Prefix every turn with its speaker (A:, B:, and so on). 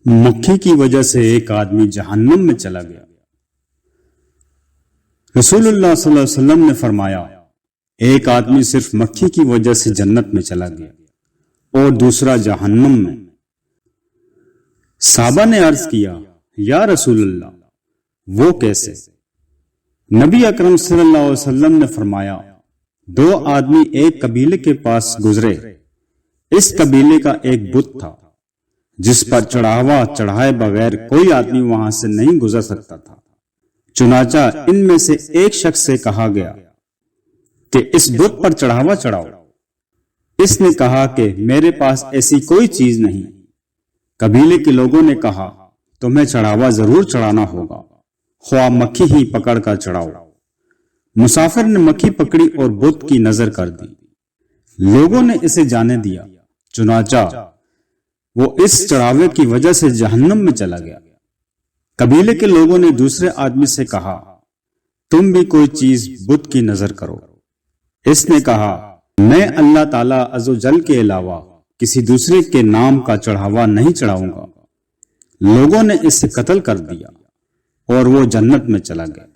A: مکھی کی وجہ سے ایک آدمی جہنم میں چلا گیا۔ رسول اللہ صلی اللہ علیہ وسلم نے فرمایا، ایک آدمی صرف مکھی کی وجہ سے جنت میں چلا گیا اور دوسرا جہنم میں۔ صحابہ نے عرض کیا، یا رسول اللہ وہ کیسے؟ نبی اکرم صلی اللہ علیہ وسلم نے فرمایا، دو آدمی ایک قبیلے کے پاس گزرے۔ اس قبیلے کا ایک بت تھا جس پر چڑھاوا چڑھائے بغیر کوئی آدمی وہاں سے نہیں گزر سکتا تھا۔ چنانچہ ان میں سے ایک شخص سے کہا گیا کہ اس بت پر چڑھاوا چڑھاؤ۔ اس نے کہا کہ میرے پاس ایسی کوئی چیز نہیں۔ قبیلے کے لوگوں نے کہا، تمہیں چڑھاوا ضرور چڑھانا ہوگا، خواہ مکھی ہی پکڑ کر چڑھاؤ۔ مسافر نے مکھی پکڑی اور بت کی نظر کر دی۔ لوگوں نے اسے جانے دیا، چنانچہ وہ اس چڑھاوے کی وجہ سے جہنم میں چلا گیا۔ قبیلے کے لوگوں نے دوسرے آدمی سے کہا، تم بھی کوئی چیز بت کی نظر کرو۔ اس نے کہا، میں اللہ تعالی عز و جل کے علاوہ کسی دوسرے کے نام کا چڑھاوا نہیں چڑھاؤں گا۔ لوگوں نے اسے قتل کر دیا اور وہ جنت میں چلا گیا۔